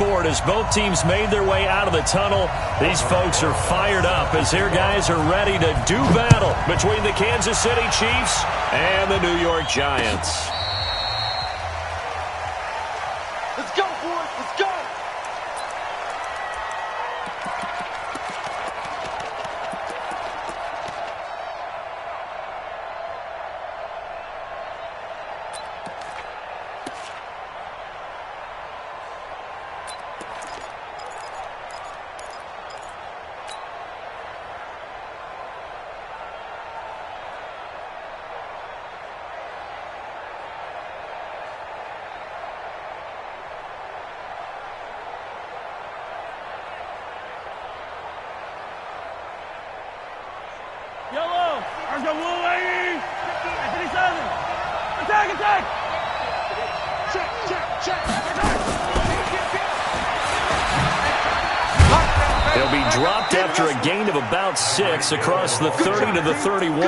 scored as both teams made their way out of the tunnel. These folks are fired up as their guys are ready to do battle between the Kansas City Chiefs and the New York Giants. Let's go, boys. Let's go. Yellow, there's a blue lady. 57. Attack, attack. Check. They'll be dropped after a gain of about 6 across the 30 to the 31.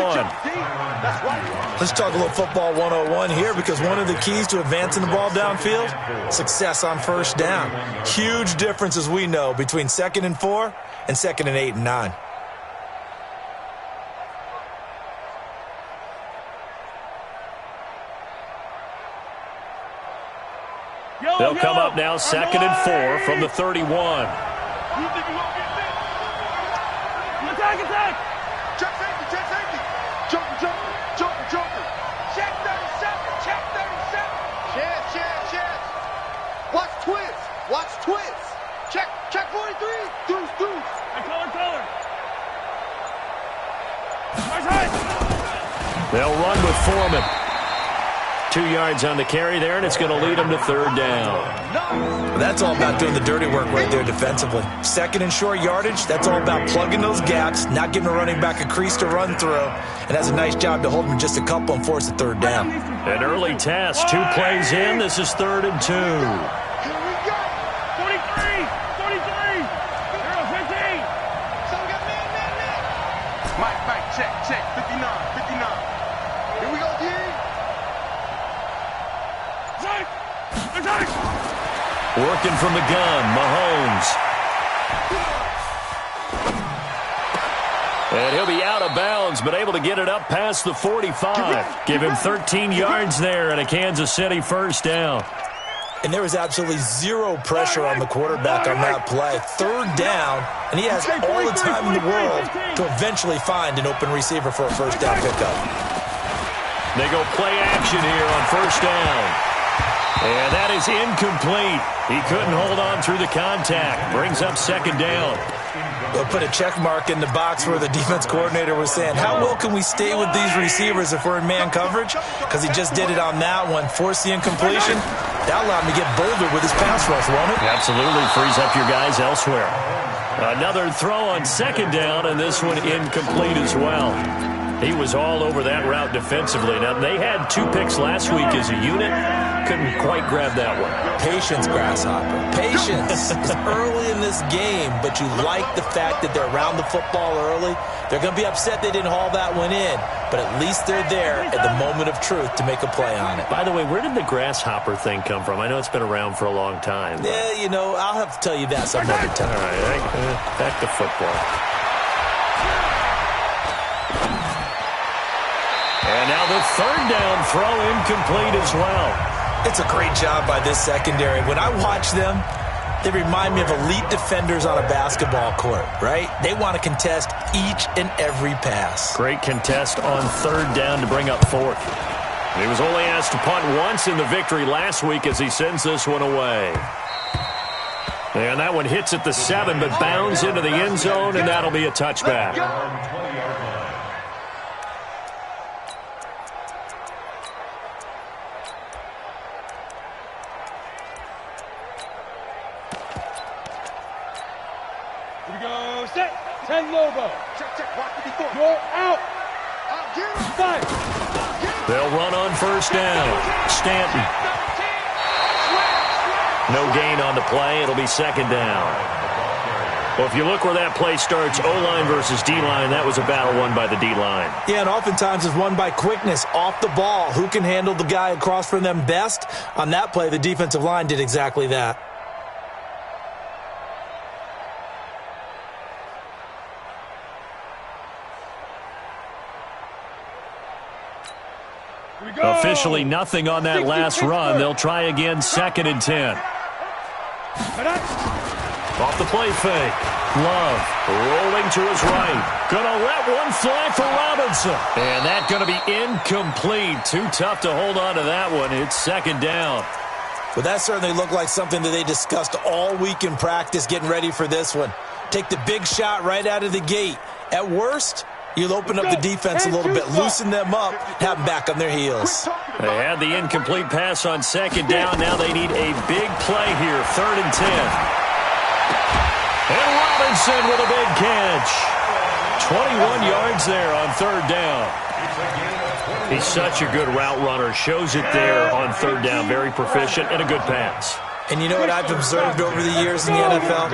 Let's talk a little football 101 here, because one of the keys to advancing the ball downfield, success on first down. Huge difference, as we know, between 2nd and 4 and 2nd and 8 and 9. They'll come up now 2nd and 4 from the 31. Attack. Check safety. Jumper. Check 37. Chance. Watch twist. Check 43. Deuce. Color. They'll run with Foreman. 2 yards on the carry there, and it's going to lead them to 3rd down. That's all about doing the dirty work right there defensively. 2nd and short yardage, that's all about plugging those gaps, not giving a running back a crease to run through, and has a nice job to hold them just a couple and force a 3rd down. An early test, 2 plays in. This is 3rd and 2. Here we go. 43. 15. So we got man. Mike, check. 59. Here we go, D. Attack. Working from the gun, Mahomes. And he'll be out of bounds, but able to get it up past the 45. Give him 13 yards there and a Kansas City 1st down. And there was absolutely zero pressure on the quarterback on that play. 3rd down, and he has all the time in the world to eventually find an open receiver for a 1st down pickup. They go play action here on 1st down. And that is incomplete. He couldn't hold on through the contact. Brings up 2nd down. They'll put a check mark in the box where the defense coordinator was saying, how well can we stay with these receivers if we're in man coverage? Because he just did it on that one, forced the incompletion. That allowed him to get bolder with his pass rush, won't it? Absolutely. Frees up your guys elsewhere. Another throw on 2nd down, and this one incomplete as well. He was all over that route defensively. Now, they had 2 picks last week as a unit. Couldn't quite grab that one. Patience, Grasshopper. Patience. It's early in this game, but you like the fact that they're around the football early. They're going to be upset they didn't haul that one in, but at least they're there at the moment of truth to make a play on it. By the way, where did the grasshopper thing come from? I know it's been around for a long time. Yeah, I'll have to tell you that some other time. All right, back to football. And now the 3rd down throw incomplete as well. It's a great job by this secondary. When I watch them, they remind me of elite defenders on a basketball court, right? They want to contest each and every pass. Great contest on 3rd down to bring up 4th. He was only asked to punt once in the victory last week as he sends this one away. And that one hits at the 7, but bounds into the end zone, and that'll be a touchback. Here we go. Set. 10 Lobo. Check. Watch the before. You're out. Five. They'll run on 1st down. Stanton. No gain on the play. It'll be 2nd down. Well, if you look where that play starts, O-line versus D-line, that was a battle won by the D-line. Yeah, and oftentimes it's won by quickness, off the ball. Who can handle the guy across from them best? On that play, the defensive line did exactly that. Officially nothing on that last run. They'll try again, 2nd and 10. Off the play fake. Love rolling to his right. Gonna let one fly for Robinson. And that's gonna be incomplete. Too tough to hold on to that one. It's 2nd down. Well, that certainly looked like something that they discussed all week in practice getting ready for this one. Take the big shot right out of the gate. At worst, you'll open up the defense a little bit, loosen them up, have them back on their heels. They had the incomplete pass on 2nd down. Now they need a big play here, 3rd and 10. And Robinson with a big catch. 21 yards there on 3rd down. He's such a good route runner. Shows it there on 3rd down. Very proficient and a good pass. And you know what I've observed over the years in the NFL?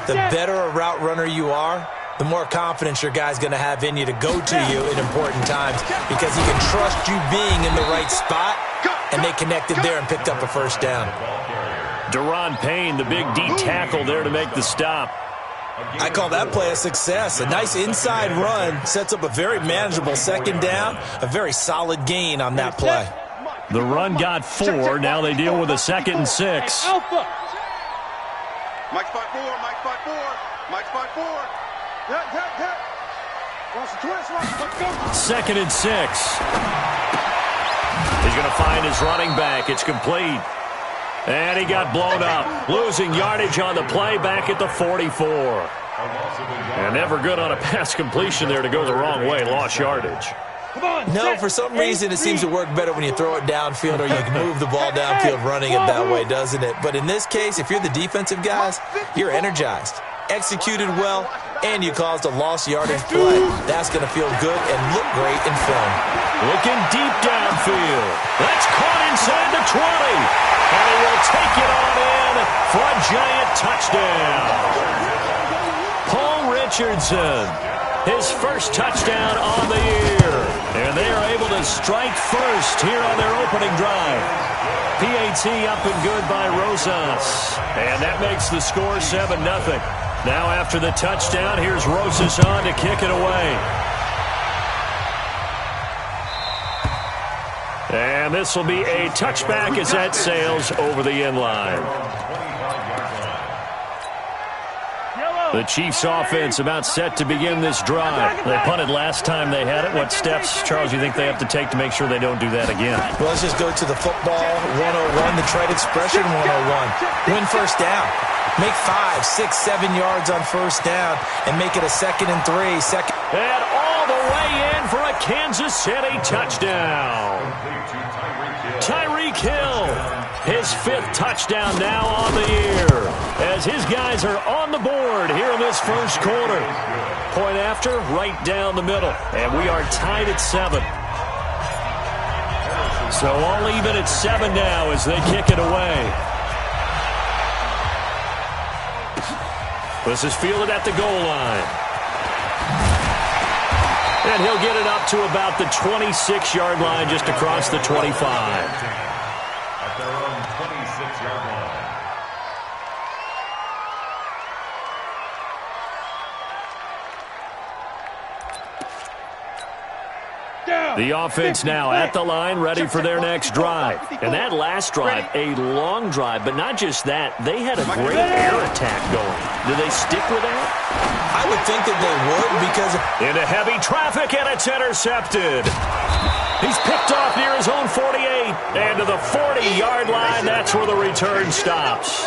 The better a route runner you are, the more confidence your guy's going to have in you to go to you in important times because he can trust you being in the right spot, and they connected there and picked up a 1st down. Daron Payne, the big D tackle there to make the stop. I call that play a success. A nice inside run sets up a very manageable 2nd down, a very solid gain on that play. The run got 4. Now they deal with a 2nd and 6. Mike spot 4, Mike spot 4, Mike spot 4. 2nd and 6. He's going to find his running back. It's complete. And he got blown up. Losing yardage on the play back at the 44. And never good on a pass completion there to go the wrong way. Lost yardage. No, for some reason it seems to work better when you throw it downfield or you can move the ball downfield running it that way, doesn't it? But in this case, if you're the defensive guys, you're energized, executed well, and you caused a lost yardage play. That's going to feel good and look great in film. Looking deep downfield. That's caught inside the 20. And he will take it on in for a giant touchdown. Paul Richardson, his first touchdown on the year. And they are able to strike first here on their opening drive. PAT up and good by Rosas. And that makes the score 7-0. Now after the touchdown, here's Rosas on to kick it away. And this will be a touchback as that sails over the end line. The Chiefs offense about set to begin this drive. They punted last time they had it. What steps, Charles, you think they have to take to make sure they don't do that again? Well, let's just go to the football 101, the trade expression 101. Win 1st down. Make 5, 6, 7 yards on 1st down and make it a 2nd and 3. And all the way in for a Kansas City touchdown. Tyreek Hill, his 5th touchdown now on the year, as his guys are on the board here in this first quarter. Point after, right down the middle, and we are tied at 7. So all even at 7 now as they kick it away. This is fielded at the goal line. And he'll get it up to about the 26-yard line, just across the 25. At their own 26-yard line. The offense now at the line, ready for their next drive. And that last drive, a long drive, but not just that. They had a great air attack going. Do they stick with that? I would think that they would because... Into heavy traffic, and it's intercepted. He's picked off near his own 48. And to the 40-yard line, that's where the return stops.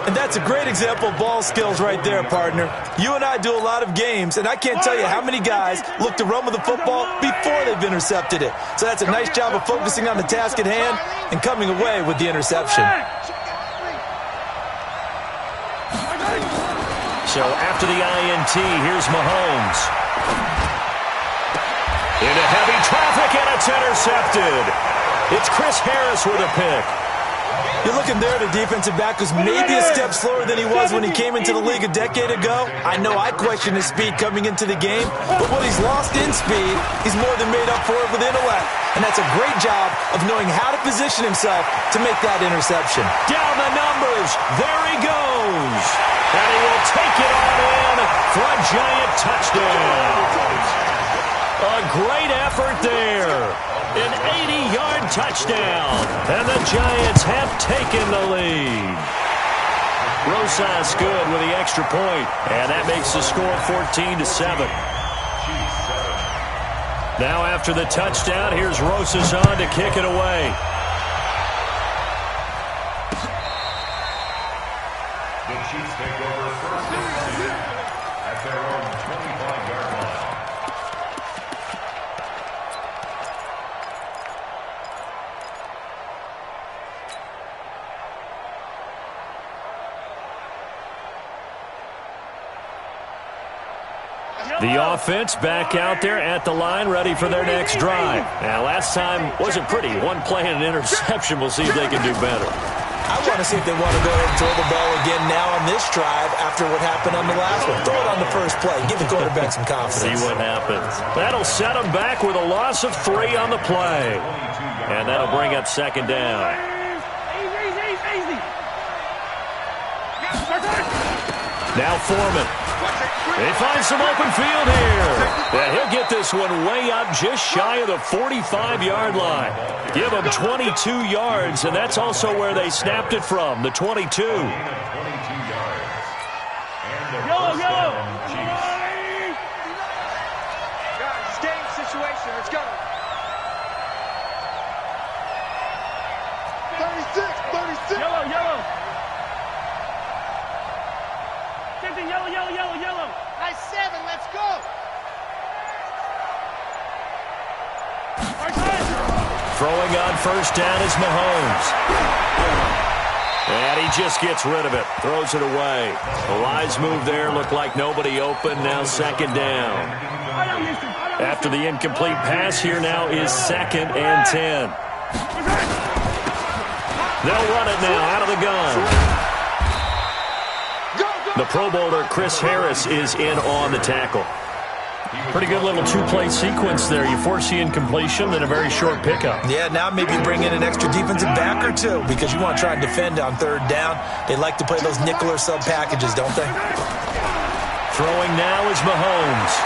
And that's a great example of ball skills right there, partner. You and I do a lot of games, and I can't tell you how many guys look to run with the football before they've intercepted it. So that's a nice job of focusing on the task at hand and coming away with the interception. So after the INT, here's Mahomes. Into heavy traffic, and it's intercepted. It's Chris Harris with a pick. You're looking there at a defensive back who's maybe a step slower than he was when he came into the league a decade ago. I know I questioned his speed coming into the game, but what he's lost in speed, he's more than made up for it with intellect. And that's a great job of knowing how to position himself to make that interception. Down the numbers. There he goes. And he will take it on in for a giant touchdown. A great effort there. An 80-yard touchdown. And the Giants have taken the lead. Rosas good with the extra point. And that makes the score 14-7. Now after the touchdown, here's Rosas on to kick it away. The Chiefs take over first and 10 at their own 25-yard line. The offense back out there at the line, ready for their next drive. Now, last time wasn't pretty. One play and an interception. We'll see if they can do better. I want to see if they want to go ahead and throw the ball again now on this drive after what happened on the last one. Throw it on the first play. Give the quarterback some confidence. See what happens. That'll set them back with a loss of 3 on the play. And that'll bring up second down. Easy. Now Foreman. They find some open field here. Yeah, he'll get this one way up just shy of the 45-yard line. Give them 22 yards, and that's also where they snapped it from, the 22. Yellow. Guys, game situation. Let's go. 36. Yellow. Same thing, yellow. Nice 7. Let's go. Throwing on first down is Mahomes. And he just gets rid of it. Throws it away. The wise move there. Looked like nobody open. Now second down. After the incomplete pass, here now is 2nd and 10. They'll run it now out of the gun. The Pro Bowler Chris Harris is in on the tackle. Pretty good little 2-play sequence there. You force the incompletion, then a very short pickup. Yeah, now maybe bring in an extra defensive back or two because you want to try and defend on third down. They like to play those nickel or sub packages, don't they? Throwing now is Mahomes.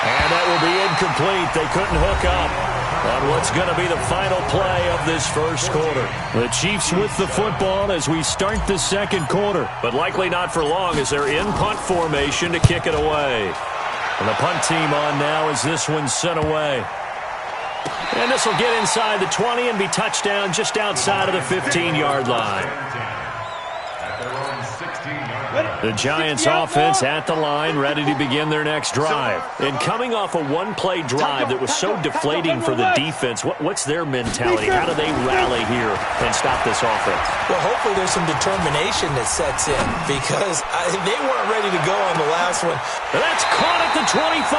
And that will be incomplete. They couldn't hook up on what's going to be the final play of this first quarter. The Chiefs with the football as we start the second quarter, but likely not for long as they're in punt formation to kick it away. And the punt team on now as this one's sent away. And this will get inside the 20 and be touchdown just outside of the 15-yard line. The Giants offense at the line, ready to begin their next drive. And coming off a one-play drive that was so deflating for the defense, what's their mentality? How do they rally here and stop this offense? Well, hopefully there's some determination that sets in because they weren't ready to go on the last one. And that's caught at the 25.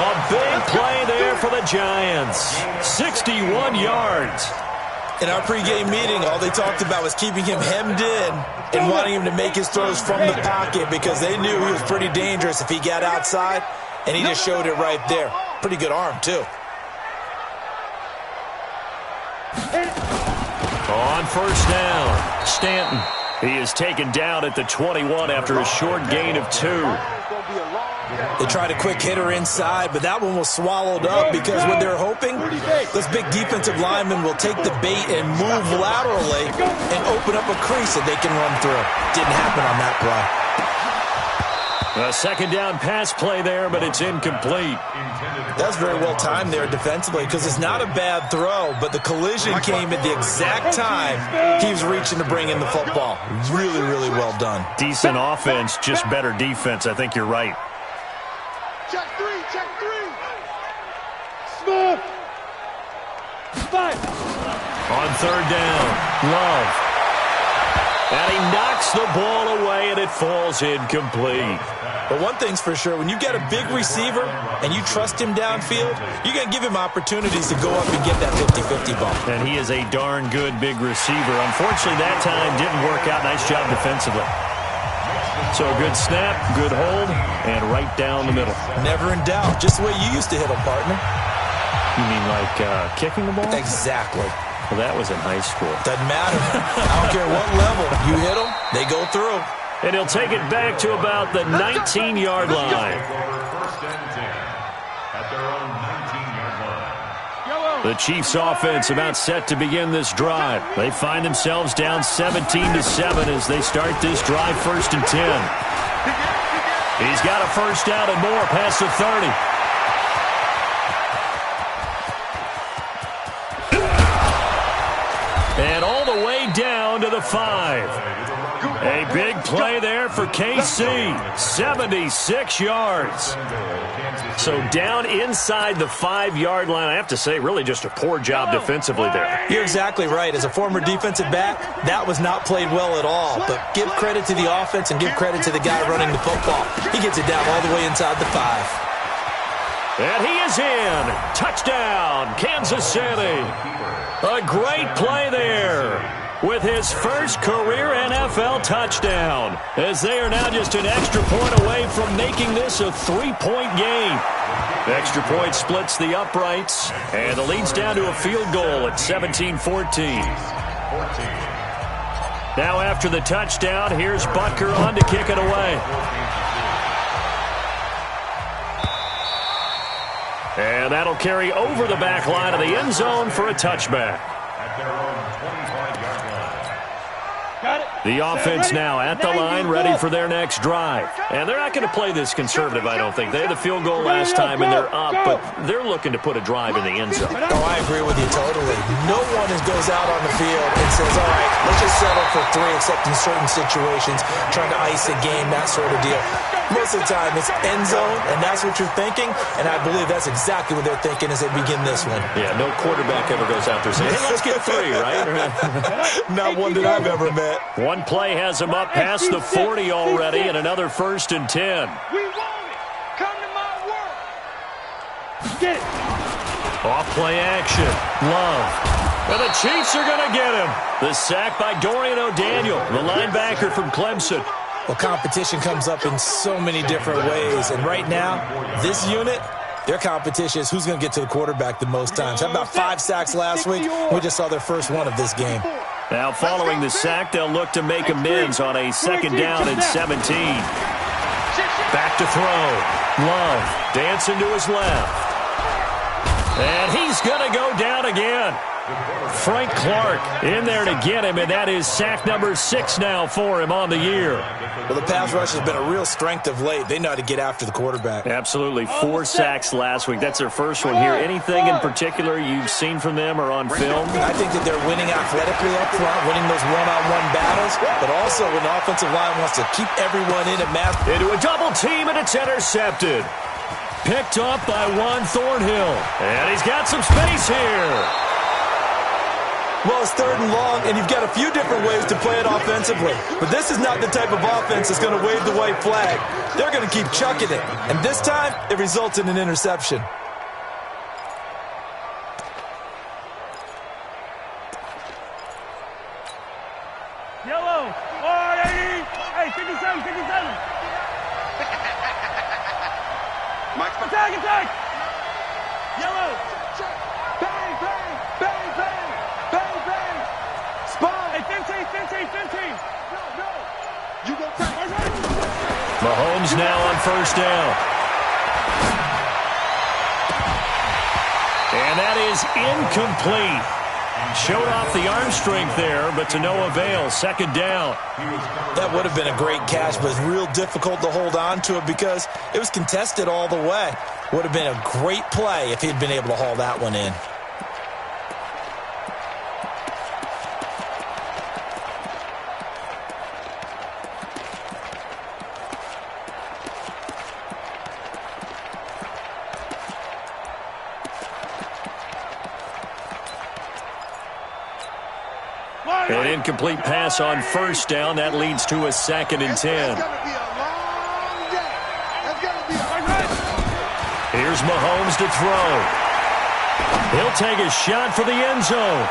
A big play there for the Giants. 61 yards. In our pregame meeting, all they talked about was keeping him hemmed in and wanting him to make his throws from the pocket because they knew he was pretty dangerous if he got outside, and he just showed it right there. Pretty good arm, too. On first down, Stanton. He is taken down at the 21 after a short gain of 2. They tried a quick hitter inside, but that one was swallowed up because what they're hoping, those big defensive linemen will take the bait and move laterally and open up a crease that they can run through. Didn't happen on that play. A second down pass play there, but it's incomplete. That's very well timed there defensively because it's not a bad throw, but the collision came at the exact time he was reaching to bring in the football. Really, really well done. Decent offense, just better defense. I think you're right. Check 3. Smith. 5. On third down, Love. And he knocks the ball away, and it falls incomplete. But one thing's for sure, when you get a big receiver and you trust him downfield, you're going to give him opportunities to go up and get that 50-50 ball. And he is a darn good big receiver. Unfortunately, that time didn't work out. Nice job defensively. So a good snap, good hold, and right down the middle. Never in doubt. Just the way you used to hit them, partner. You mean like kicking the ball? Exactly. Well, that was in high school. Doesn't matter. I don't care what level. You hit them, they go through. And he'll take it back to about the 19-yard line. First and 10 at their own 19-yard line. The Chiefs offense about set to begin this drive. They find themselves down 17-7 as they start this drive, 1st and 10. He's got a first down and more past the 30. And all the way down to the 5. A big play there for KC. 76 yards. So down inside the 5-yard line. I have to say, really just a poor job defensively there. You're exactly right. As a former defensive back, that was not played well at all. But give credit to the offense and give credit to the guy running the football. He gets it down all the way inside the 5. And he is in. Touchdown, Kansas City. A great play there with his first career NFL touchdown, as they are now just an extra point away from making this a 3-point game. Extra point splits the uprights, and the lead's down to a field goal at 17-14. Now after the touchdown, here's Butker on to kick it away. And that'll carry over the back line of the end zone for a touchback. At their own 25-yard line. The offense now at the line, ready for their next drive. And they're not going to play this conservative, I don't think. They had the field goal last time, and they're up, but they're looking to put a drive in the end zone. Oh, I agree with you totally. No one goes out on the field and says, all right, let's just settle for 3, except in certain situations, trying to ice a game, that sort of deal. Most of the time, it's end zone, and that's what you're thinking, and I believe that's exactly what they're thinking as they begin this one. Yeah, no quarterback ever goes out there saying, hey, let's get 3, right? Not one that I've ever met. One play has him up past the 40 already, and another 1st and 10. We want it. Come to my world. Get it. Off play action. Love. And the Chiefs are going to get him. The sack by Dorian O'Daniel, the linebacker from Clemson. Well, competition comes up in so many different ways, and right now, this unit, their competition is who's going to get to the quarterback the most times. How about 5 sacks last week? We just saw their first one of this game. Now, following the sack, they'll look to make amends on a 2nd down and 17. Back to throw. Love dancing to his left. And he's going to go down again. Frank Clark in there to get him, and that is sack number 6 now for him on the year. Well, the pass rush has been a real strength of late. They know how to get after the quarterback. Absolutely. 4 sacks last week. That's their first one here. Anything in particular you've seen from them or on film? I think that they're winning athletically up front, winning those one-on-one battles, but also when the offensive line wants to keep everyone in and mass. Into a double team, and it's intercepted. Picked up by Juan Thornhill. And he's got some space here. Well, it's 3rd and long, and you've got a few different ways to play it offensively. But this is not the type of offense that's going to wave the white flag. They're going to keep chucking it. And this time, it results in an interception. Yellow. Oh, hey, 57, 57. Attack. Yellow. Bang, bang, bang, bang, bang, bang. Spot. Hey, 15. No. You go take. Mahomes now on 1st down. And that is incomplete. Showed off the arm strength there, but to no avail. 2nd down. That would have been a great catch, but it's real difficult to hold on to it because it was contested all the way. Would have been a great play if he'd been able to haul that one in. An incomplete pass on 1st down. That leads to a 2nd and 10. It's going to be a long day. It's going to be a Here's Mahomes to throw. He'll take a shot for the end zone.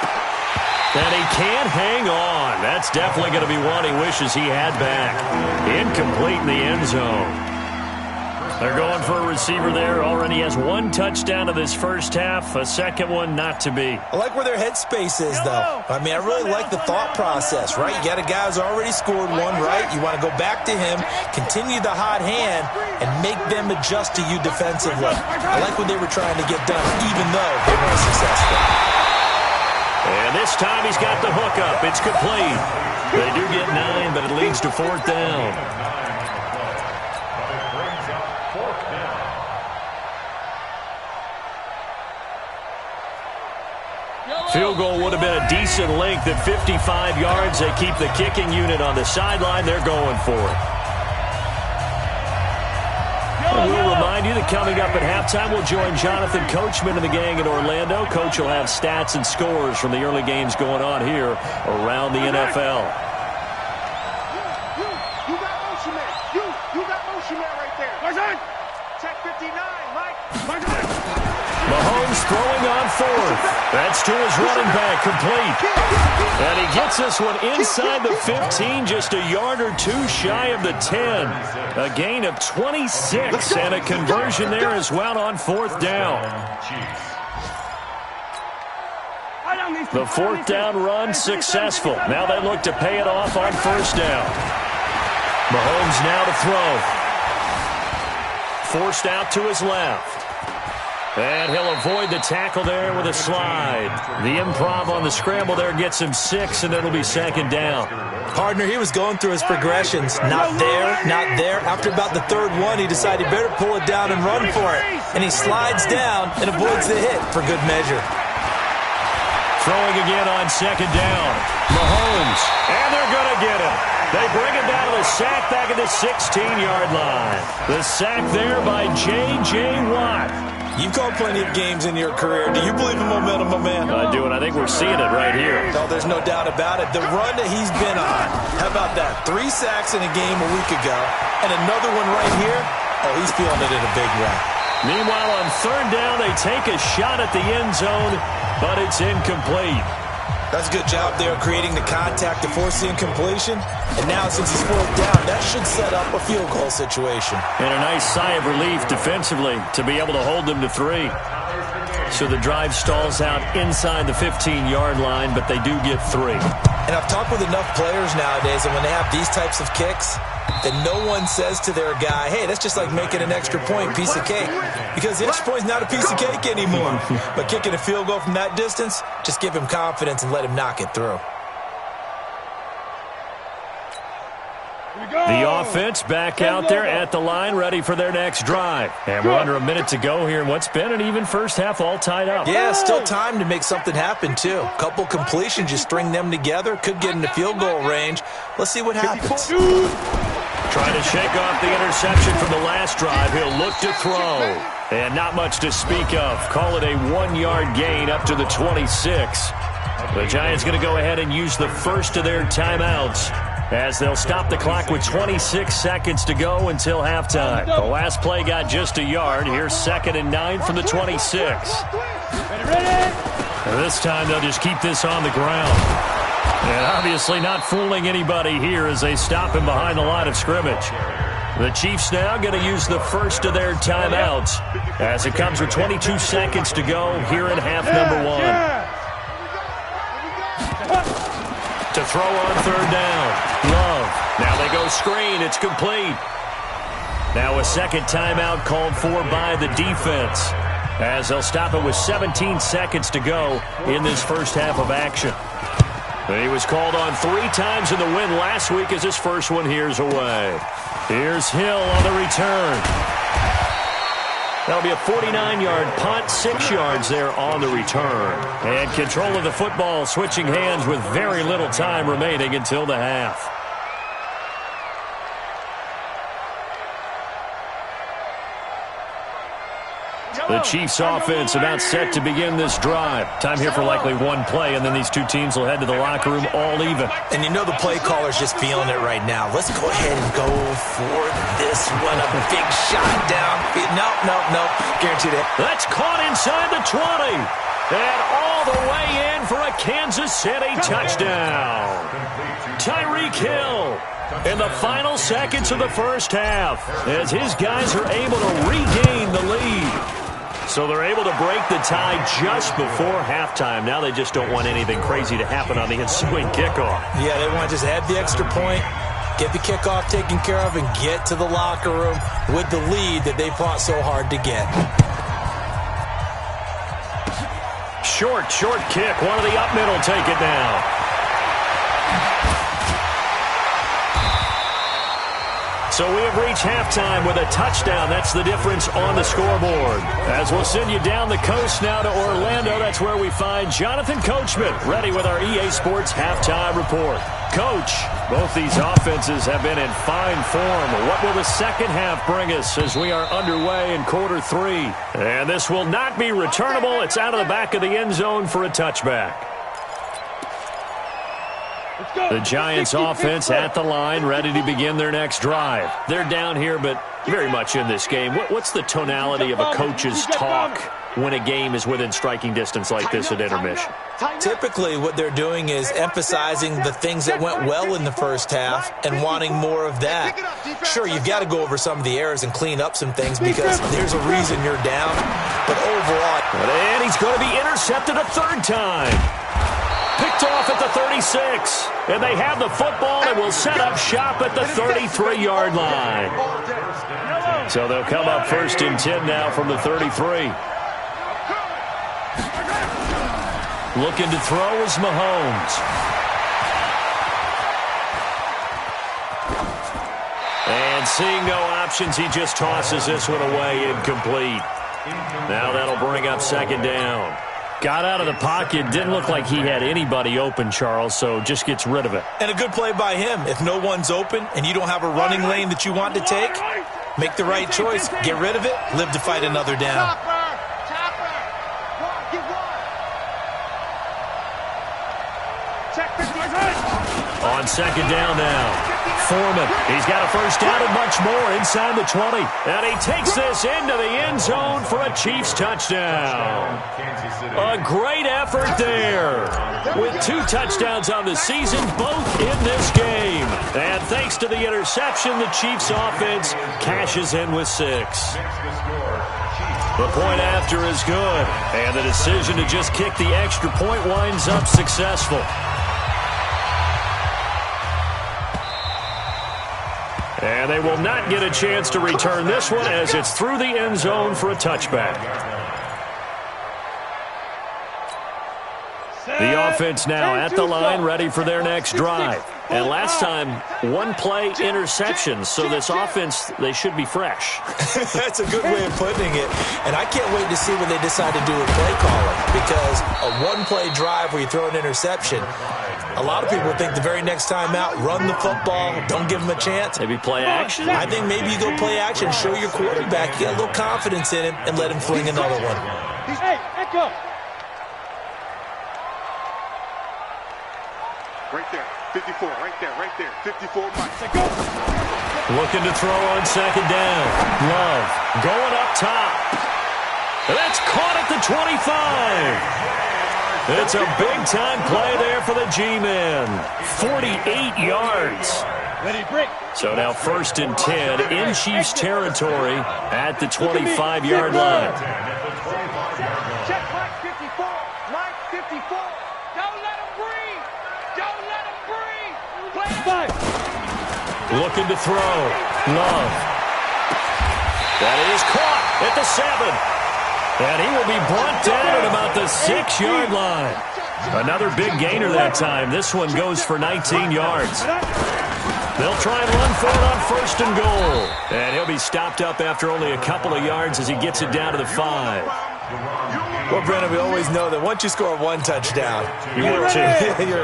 And he can't hang on. That's definitely going to be one he wishes he had back. Incomplete in the end zone. They're going for a receiver there. Already has one touchdown of this first half. A second one not to be. I like where their headspace is, though. I mean, I really like the thought process, right? You got a guy who's already scored one, right? You want to go back to him, continue the hot hand, and make them adjust to you defensively. I like what they were trying to get done, even though they weren't successful. And this time he's got the hook up. It's complete. They do get 9, but it leads to fourth down. Field goal would have been a decent length at 55 yards. They keep the kicking unit on the sideline. They're going for it. We'll remind you that coming up at halftime, we'll join Jonathan Coachman and the gang in Orlando. Coach will have stats and scores from the early games going on here around the NFL. You got motion man. You got motion man right there. Check 59, Mike. Mahomes throwing on fourth. That's to his running back, complete. And he gets this one inside the 15, just a yard or two shy of the 10. A gain of 26 and a conversion there as well on fourth down. The fourth down run successful. Now they look to pay it off on first down. Mahomes now to throw. Forced out to his left. And he'll avoid the tackle there with a slide. The improv on the scramble there gets him 6, and it'll be second down. Partner, he was going through his progressions. Not there, not there. After about the third one, he decided he better pull it down and run for it. And he slides down and avoids the hit for good measure. Throwing again on second down. Mahomes. And they're going to get him. They bring him down to the sack back at the 16-yard line. The sack there by J.J. Watt. You've called plenty of games in your career. Do you believe in momentum, my man? I do, and I think we're seeing it right here. No, there's no doubt about it. The run that he's been on, how about that? 3 sacks in a game a week ago, and another one right here. Oh, he's feeling it in a big way. Meanwhile, on third down, they take a shot at the end zone, but it's incomplete. That's a good job there creating the contact to force the incompletion. And now, since he's fourth down, that should set up a field goal situation. And a nice sigh of relief defensively to be able to hold them to 3. So the drive stalls out inside the 15-yard line, but they do get 3. And I've talked with enough players nowadays, and when they have these types of kicks, that no one says to their guy, hey, that's just like making an extra point, piece of cake. Because the extra point's not a piece of cake anymore. But kicking a field goal from that distance, just give him confidence and let him knock it through. The offense back out there at the line, ready for their next drive. And we're under a minute to go here in what's been an even first half, all tied up. Yeah, still time to make something happen, too. A couple completions, you string them together, could get into field goal range. Let's see what happens. Trying to shake off the interception from the last drive. He'll look to throw. And not much to speak of. Call it a 1-yard gain up to the 26. The Giants going to go ahead and use the first of their timeouts, as they'll stop the clock with 26 seconds to go until halftime. The last play got just a yard. Here's 2nd and 9 from the 26. And this time they'll just keep this on the ground. And obviously not fooling anybody here as they stop him behind the line of scrimmage. The Chiefs now going to use the first of their timeouts as it comes with 22 seconds to go here in half number 1. To throw on third down. Love. Now they go screen. It's complete. Now a second timeout called for by the defense, as they'll stop it with 17 seconds to go in this first half of action. He was called on 3 times in the win last week as his first one here's away. Here's Hill on the return. That'll be a 49-yard punt, 6 yards there on the return. And control of the football switching hands with very little time remaining until the half. The Chiefs offense about set to begin this drive. Time here for likely one play, and then these two teams will head to the locker room all even. And you know the play caller's just feeling it right now. Let's go ahead and go for this one. A big shot down. No. Guaranteed it. That's caught inside the 20. And all the way in for a Kansas City touchdown. Tyreek Hill in the final seconds of the first half as his guys are able to regain the lead. So they're able to break the tie just before halftime. Now they just don't want anything crazy to happen on the ensuing kickoff. Yeah, they want to just add the extra point, get the kickoff taken care of, and get to the locker room with the lead that they fought so hard to get. Short kick. One of the up middle take it now. So we have reached halftime with a touchdown. That's the difference on the scoreboard. As we'll send you down the coast now to Orlando, that's where we find Jonathan Coachman, ready with our EA Sports Halftime Report. Coach, both these offenses have been in fine form. What will the second half bring us as we are underway in quarter 3? And this will not be returnable. It's out of the back of the end zone for a touchback. The Giants offense at the line, ready to begin their next drive. They're down here, but very much in this game. What's the tonality of a coach's talk when a game is within striking distance like this at intermission? Typically, what they're doing is emphasizing the things that went well in the first half and wanting more of that. Sure, you've got to go over some of the errors and clean up some things because there's a reason you're down. But overall... And he's going to be intercepted a third time. Picked off at the 36. And they have the football and will set up shop at the 33-yard line. So they'll come up 1st and 10 now from the 33. Looking to throw is Mahomes. And seeing no options, he just tosses this one away incomplete. Now that'll bring up 2nd down. Got out of the pocket. Didn't look like he had anybody open, Charles, so just gets rid of it. And a good play by him. If no one's open and you don't have a running lane that you want to take, make the right choice. Get rid of it. Live to fight another down. On 2nd down now. Foreman, he's got a first down and much more inside the 20. And he takes this into the end zone for a Chiefs touchdown. A great effort there. With 2 touchdowns on the season, both in this game. And thanks to the interception, the Chiefs offense cashes in with 6. The point after is good. And the decision to just kick the extra point winds up successful. And they will not get a chance to return this one as it's through the end zone for a touchback. The offense now at the line, ready for their next drive. And last time, 1-play interception, so this offense, they should be fresh. That's a good way of putting it. And I can't wait to see when they decide to do with play calling, because a 1-play drive where you throw an interception, a lot of people think the very next time out, run the football, don't give them a chance. Maybe play action? I think maybe you go play action, show your quarterback, get a little confidence in him, and let him fling another one. Hey, echo. Right there, 54, right there, 54, Mike. Looking to throw on 2nd down. Love going up top. That's caught at the 25. It's a big-time play there for the G-men. 48 yards. So now 1st and 10 in Chiefs territory at the 25-yard line. Check Mike 54, Mike 54. Don't let him breathe. Don't let him breathe. Play. Looking to throw. Love. That is caught at the 7. And he will be brought down at about the 6-yard line. Another big gainer that time. This one goes for 19 yards. They'll try and run for it on 1st and goal. And he'll be stopped up after only a couple of yards as he gets it down to the 5. Well, Brennan, we always know that once you score 1 touchdown, you're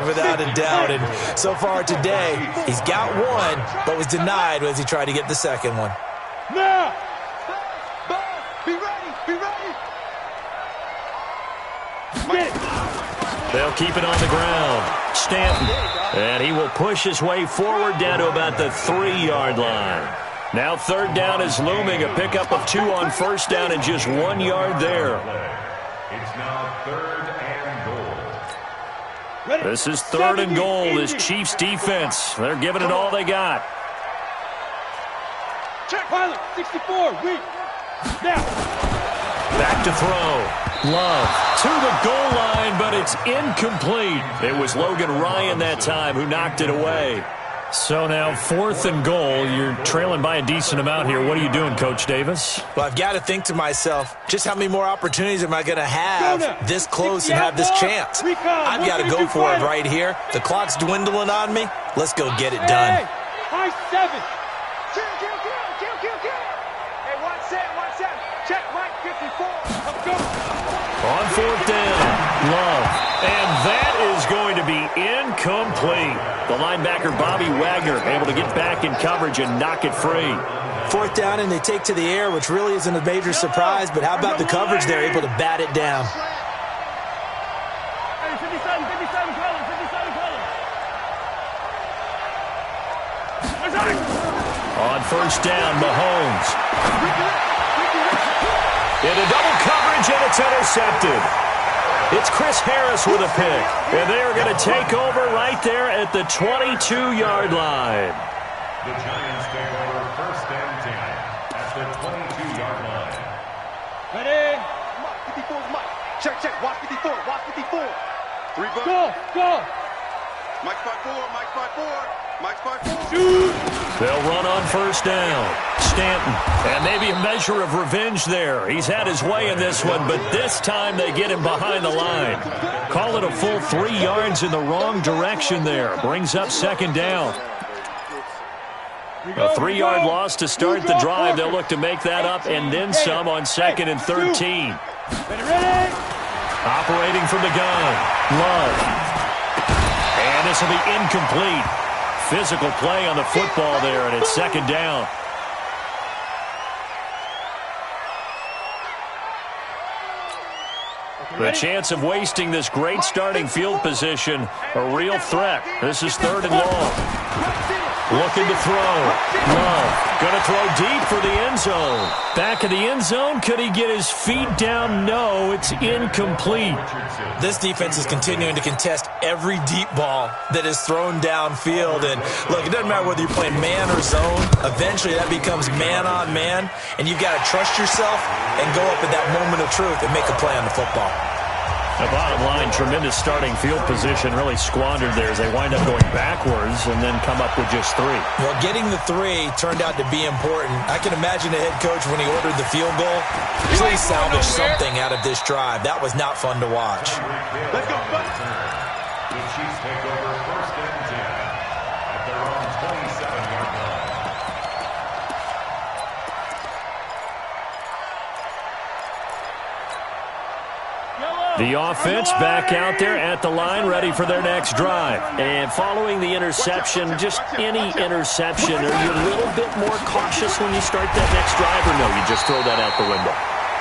without a doubt. And so far today, he's got 1, but was denied as he tried to get the 2nd one. Now! Be ready, be ready. They'll keep it on the ground. Stanton. And he will push his way forward down to about the 3-yard line. Now 3rd down is looming. A pickup of 2 on 1st down and just 1 yard there. It's now 3rd and goal. This is 3rd and goal. This Chiefs defense, they're giving it all they got. Check pilot, 64, weak. Now. Back to throw. Love to the goal line, but it's incomplete. It was Logan Ryan that time who knocked it away. So now 4th and goal. You're trailing by a decent amount here. What are you doing, Coach Davis? Well, I've got to think to myself, just how many more opportunities am I going to have this close and have this chance? I've got to go for it right here. The clock's dwindling on me. Let's go get it done. High 7. Kill. Hey, 1-7. Check Mike 54. Let's go. On 4th down, Love. And that is going to be incomplete. The linebacker, Bobby Wagner, able to get back in coverage and knock it free. 4th down, and they take to the air, which really isn't a major surprise, but how about the coverage there, able to bat it down? Hey, 57, color, 57, color. On 1st down, Mahomes. Into double coverage, and it's intercepted. It's Chris Harris with a pick, and they are going to take over right there at the 22-yard line. The Giants take over 1st and 10 at the 22-yard line. Ready? Mike 54 is Mike. Check. Watch 54. 3 bucks. Go. Mike 54. Mike 54. Shoot. They'll run on 1st down. Stanton, and maybe a measure of revenge there. He's had his way in this one, but this time they get him behind the line. Call it a full 3 yards in the wrong direction there. Brings up 2nd down. A 3-yard loss to start the drive. They'll look to make that up and then some on 2nd and 13. Ready? Operating from the gun. Love. And this will be incomplete. Physical play on the football there, and it's 2nd down. The chance of wasting this great starting field position, a real threat. This is 3rd and long. Looking to throw. Love. Going to throw deep for the end zone. Back of the end zone. Could he get his feet down? No, it's incomplete. This defense is continuing to contest every deep ball that is thrown downfield. And look, it doesn't matter whether you're playing man or zone. Eventually that becomes man on man. And you've got to trust yourself and go up at that moment of truth and make a play on the football. The bottom line, tremendous starting field position, really squandered there as they wind up going backwards and then come up with just 3. Well, getting the 3 turned out to be important. I can imagine the head coach when he ordered the field goal. Please salvage something out of this drive. That was not fun to watch. Let's go. The Chiefs take over 1st and 10 at their own 27-yard line. The offense back out there at the line, ready for their next drive. And following the interception, just any interception, are you a little bit more cautious when you start that next drive, or no, you just throw that out the window?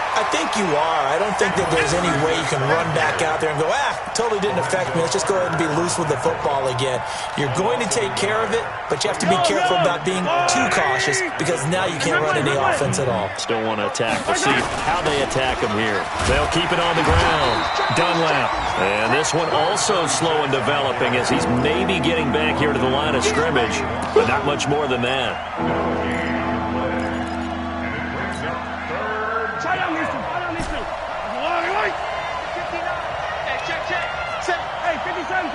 I think you are. I don't think that there's any way you can run back out there and go, totally didn't affect me. Let's just go ahead and be loose with the football again. You're going to take care of it, but you have to be careful about being too cautious because now you can't run any offense at all. Still want to attack. We'll see how they attack him here. They'll keep it on the ground. Dunlap. And this one also slow in developing as he's maybe getting back here to the line of scrimmage, but not much more than that. Hey, 57.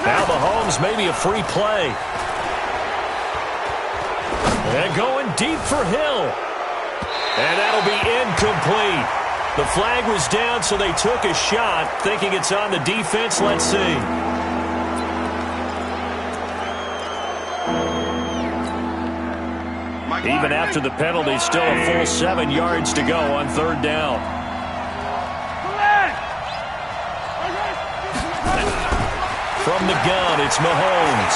Now Mahomes maybe a free play. And going deep for Hill. And that'll be incomplete. The flag was down, so they took a shot, thinking it's on the defense. Let's see. Even after the penalty, still a full 7 yards to go on 3rd down. From the gun, it's Mahomes.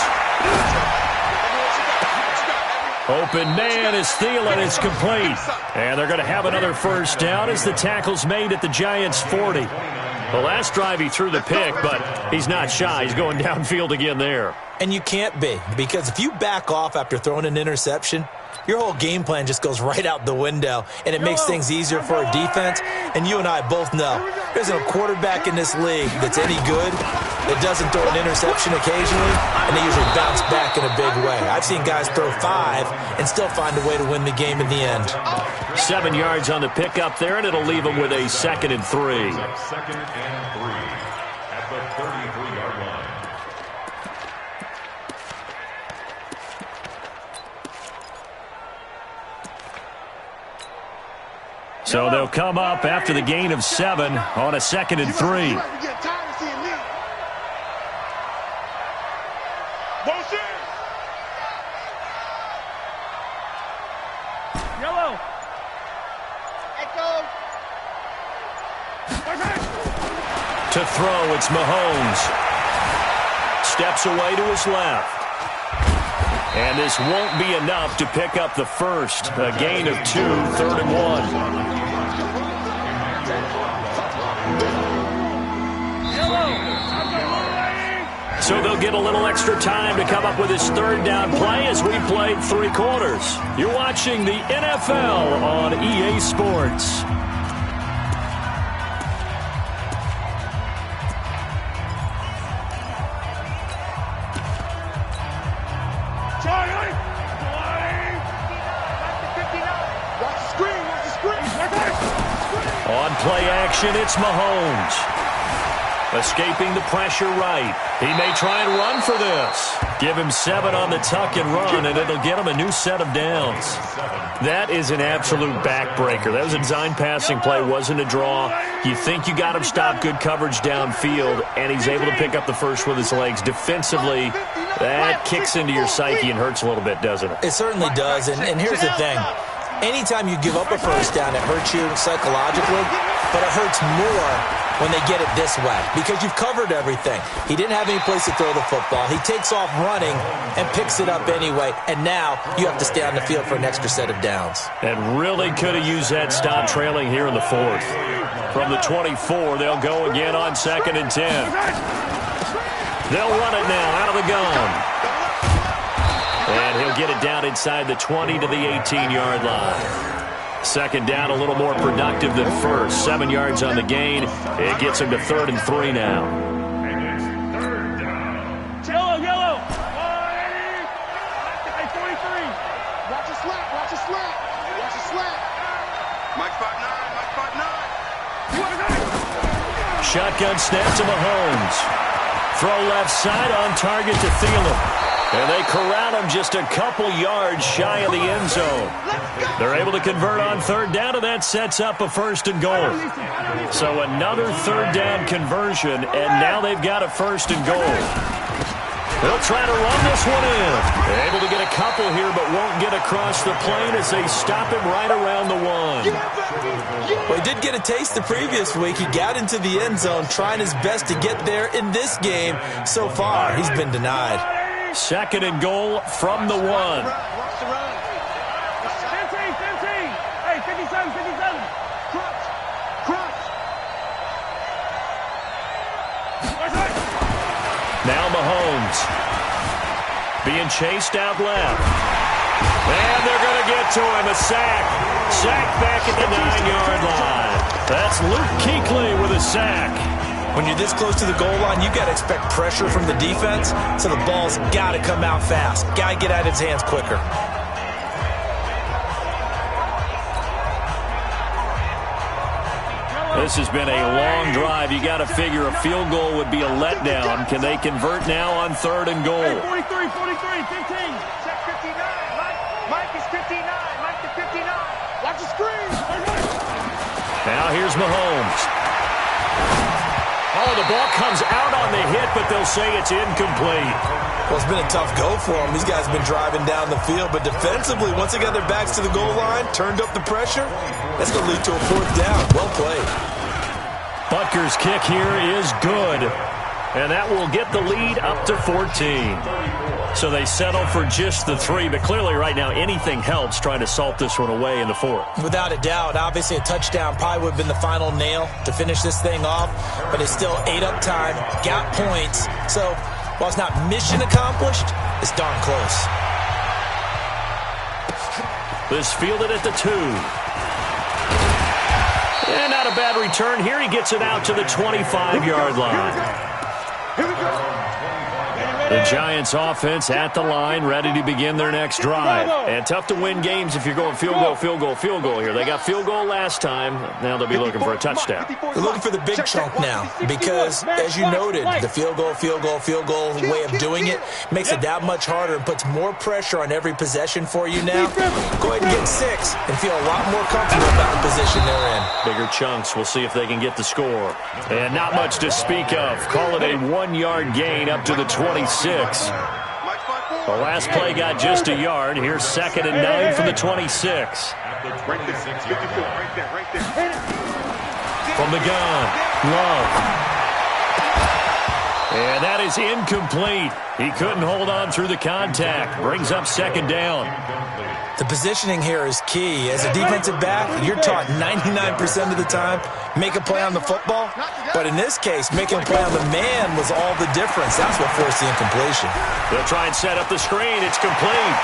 Open man is Thielen. It's complete. And they're going to have another 1st down as the tackle's made at the Giants' 40. The last drive he threw the pick, but he's not shy. He's going downfield again there. And you can't be, because if you back off after throwing an interception, your whole game plan just goes right out the window, and it makes things easier for a defense. And you and I both know there's no quarterback in this league that's any good that doesn't throw an interception occasionally, and they usually bounce back in a big way. I've seen guys throw 5 and still find a way to win the game in the end. 7 yards on the pickup there, and it'll leave them with a 2nd and 3. Second and 3 at the 33-yard line. So they'll come up after the gain of 7 on a 2nd and 3. Yellow. To throw, it's Mahomes. Steps away to his left. And this won't be enough to pick up the first. A gain of 2, 3rd and 1. So they'll get a little extra time to come up with his 3rd down play as we played 3 quarters. You're watching the NFL on EA Sports. On play action, it's Mahomes. Escaping the pressure right. He may try and run for this. Give him 7 on the tuck and run, and it'll get him a new set of downs. That is an absolute backbreaker. That was a design passing play, wasn't a draw. You think you got him stopped, good coverage downfield, and he's able to pick up the first with his legs. Defensively, that kicks into your psyche and hurts a little bit, doesn't it? It certainly does, and here's the thing. Anytime you give up a first down, it hurts you psychologically, but it hurts more when they get it this way because you've covered everything. He didn't have any place to throw the football. He takes off running and picks it up anyway, and now you have to stay on the field for an extra set of downs. And really could have used that stop trailing here in the 4th. From the 24, they'll go again on 2nd and 10. They'll run it now out of the gun. And he'll get it down inside the 20 to the 18-yard line. 2nd down, a little more productive than first. 7 yards on the gain. It gets him to 3rd and 3 now. And it's 3rd down. Yellow. 43. Watch a slap. Watch a slap. Watch a slap. Mike 5'9". Mike 5'9". Shotgun snap to Mahomes. Throw left side on target to Thielen. And they corral him just a couple yards shy of the end zone. They're able to convert on 3rd down, and that sets up a 1st and goal. So another 3rd down conversion, and now they've got a 1st and goal. They'll try to run this one in. They're able to get a couple here, but won't get across the plane as they stop him right around the 1. Well, he did get a taste the previous week. He got into the end zone trying his best to get there in this game. So far, he's been denied. 2nd and goal from the 1. Hey, 57. Crunch. Now Mahomes being chased out left. And they're going to get to him. A sack. Sack back at the 9-yard line. That's Luke Kuechly with a sack. When you're this close to the goal line, you've got to expect pressure from the defense, so the ball's got to come out fast. Got to get out of his hands quicker. This has been a long drive. You got to figure a field goal would be a letdown. Can they convert now on 3rd and goal? Hey, 43, 15. Check 59. Mike is 59. Mike to 59. Watch the screen. Now here's Mahomes. Oh, the ball comes out on the hit, but they'll say it's incomplete. Well, it's been a tough go for them. These guys have been driving down the field, but defensively, once they got their backs to the goal line, turned up the pressure, that's going to lead to a 4th down. Well played. Butker's kick here is good, and that will get the lead up to 14. So they settle for just the 3, but clearly right now anything helps trying to salt this one away in the 4th. Without a doubt, obviously a touchdown probably would have been the final nail to finish this thing off, but it's still ate up time, got points. So while it's not mission accomplished, it's darn close. This fielded at the 2. And not a bad return here. He gets it out to the 25-yard line. Here we go. The Giants offense at the line, ready to begin their next drive. And tough to win games if you're going field goal, field goal, field goal here. They got field goal last time. Now they'll be looking for a touchdown. They're looking for the big chunk now because, as you noted, the field goal way of doing it makes it that much harder and puts more pressure on every possession for you now. Go ahead and get 6 and feel a lot more comfortable about the position they're in. Bigger chunks. We'll see if they can get the score. And not much to speak of. Call it a 1-yard gain up to the 26. The last play got just a yard. Here's 2nd and 9 from the 26. From the gun, Love. And that is incomplete. He couldn't hold on through the contact. Brings up 2nd down. The positioning here is key. As a defensive back, you're taught 99% of the time, make a play on the football. But in this case, making a play on the man was all the difference. That's what forced the incompletion. They'll try and set up the screen. It's complete.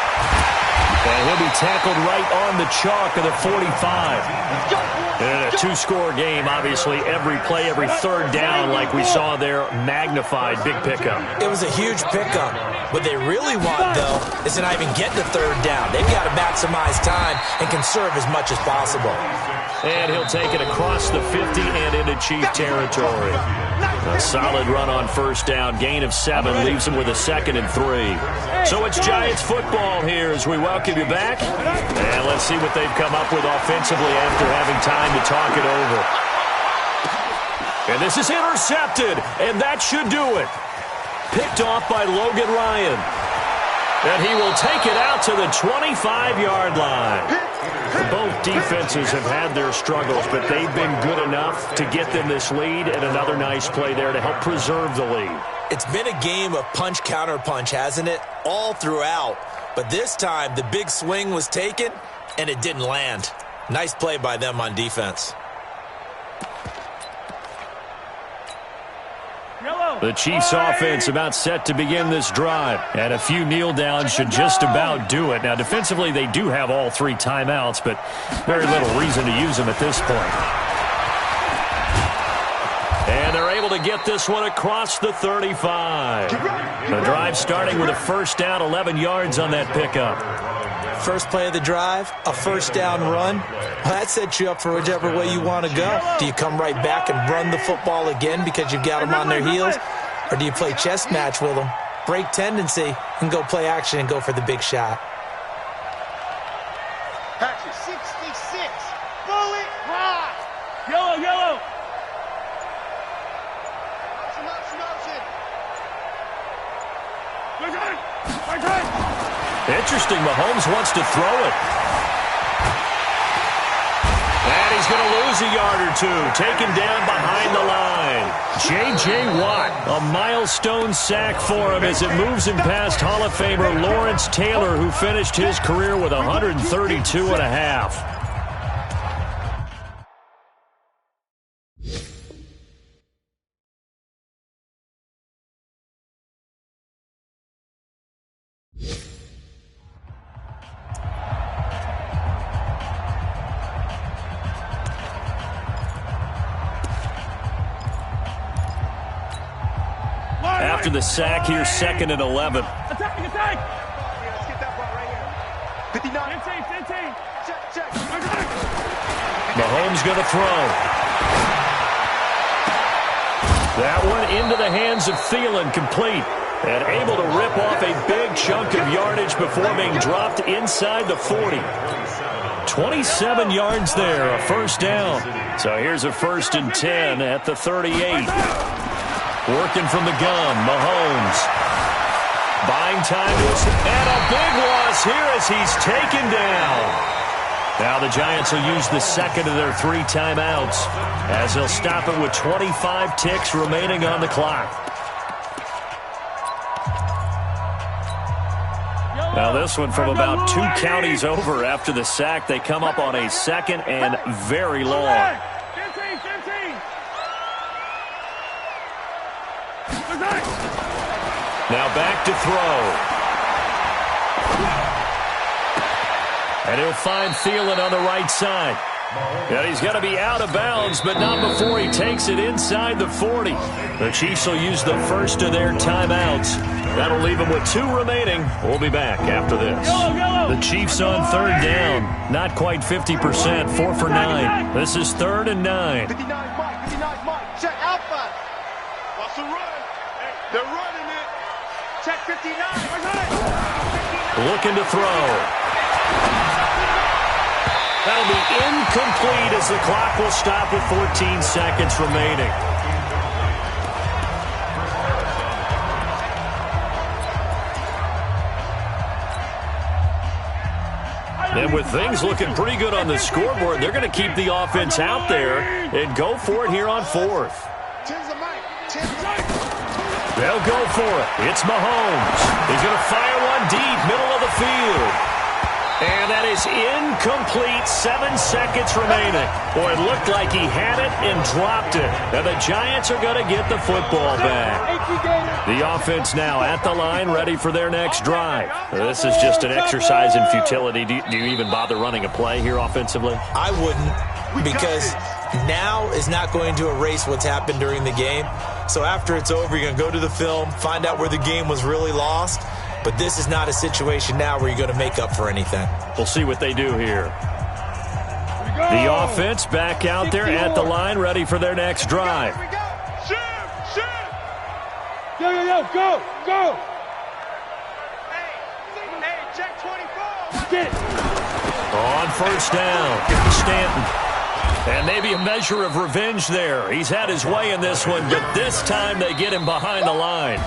And he'll be tackled right on the chalk of the 45. And in a 2-score game, obviously, every play, every 3rd down, like we saw there, magnified. Big pickup. It was a huge pickup. What they really want, though, is to not even get to 3rd down. They've got to maximize time and conserve as much as possible. And he'll take it across the 50 and into Chief territory. A solid run on 1st down. Gain of 7 leaves him with a 2nd and 3. So it's Giants football here as we welcome you back. And let's see what they've come up with offensively after having time to talk it over. And this is intercepted, and that should do it. Picked off by Logan Ryan. And he will take it out to the 25-yard line. Both defenses have had their struggles, but they've been good enough to get them this lead, and another nice play there to help preserve the lead. It's been a game of punch-counter-punch, hasn't it? All throughout. But this time, the big swing was taken, and it didn't land. Nice play by them on defense. The Chiefs offense about set to begin this drive. And a few kneel downs should just about do it. Now, defensively, they do have all 3 timeouts, but very little reason to use them at this point. And they're able to get this one across the 35. The drive starting with a 1st down, 11 yards on that pickup. First play of the drive, a 1st down run. Well, that sets you up for whichever way you want to go. Do you come right back and run the football again because you've got them on their heels? Or do you play chess match with them, break tendency, and go play action and go for the big shot? 66. Bullet high. Yellow. Motion. Interesting. Mahomes wants to throw it. And he's going to lose a yard or 2. Taken down behind the line. J.J. Watt, a milestone sack for him as it moves him past Hall of Famer Lawrence Taylor, who finished his career with 132 and a half. After the sack, here's 2nd and 11. Attack! Let's get that ball right here. 59. 15. Check. Mahomes going to throw. That one into the hands of Thielen, complete. And able to rip off a big chunk of yardage before being dropped inside the 40. 27 yards there, a 1st down. So here's a 1st and 10 at the 38. Working from the gun, Mahomes. Buying time, and a big loss here as he's taken down. Now the Giants will use the 2nd of their 3 timeouts as they'll stop it with 25 ticks remaining on the clock. Now this one from about 2 counties over after the sack. They come up on a 2nd and very long. 15. Now back to throw. And he'll find Thielen on the right side. And he's got to be out of bounds, but not before he takes it inside the 40. The Chiefs will use the first of their timeouts. That'll leave them with 2 remaining. We'll be back after this. The Chiefs on 3rd down. Not quite 50%, 4 for 9. This is 3rd and 9. 59 Mike. Check Alpha. What's the run? They're running it. Check 59. Looking to throw. That'll be incomplete as the clock will stop with 14 seconds remaining. And with things looking pretty good on the scoreboard, they're going to keep the offense out there and go for it here on 4th. They'll go for it. It's Mahomes. He's going to fire one deep, middle of the field. And that is incomplete, 7 seconds remaining. Boy, it looked like he had it and dropped it. And the Giants are going to get the football back. The offense now at the line, ready for their next drive. This is just an exercise in futility. Do you even bother running a play here offensively? I wouldn't, because now is not going to erase what's happened during the game. So after it's over, you're going to go to the film, find out where the game was really lost. But this is not a situation now where you're going to make up for anything. We'll see what they do here. The offense back out there at the line, ready for their next drive. Go. Hey, check 24. On 1st down, give it to Stanton. And maybe a measure of revenge there. He's had his way in this one, but this time they get him behind the line.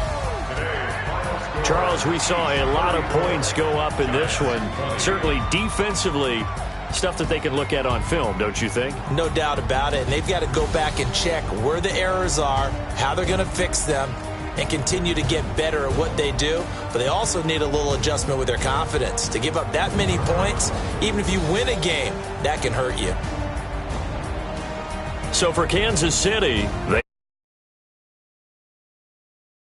Charles, we saw a lot of points go up in this one. Certainly defensively, stuff that they can look at on film, don't you think? No doubt about it. And they've got to go back and check where the errors are, how they're going to fix them, and continue to get better at what they do. But they also need a little adjustment with their confidence. To give up that many points, even if you win a game, that can hurt you. So for Kansas City, they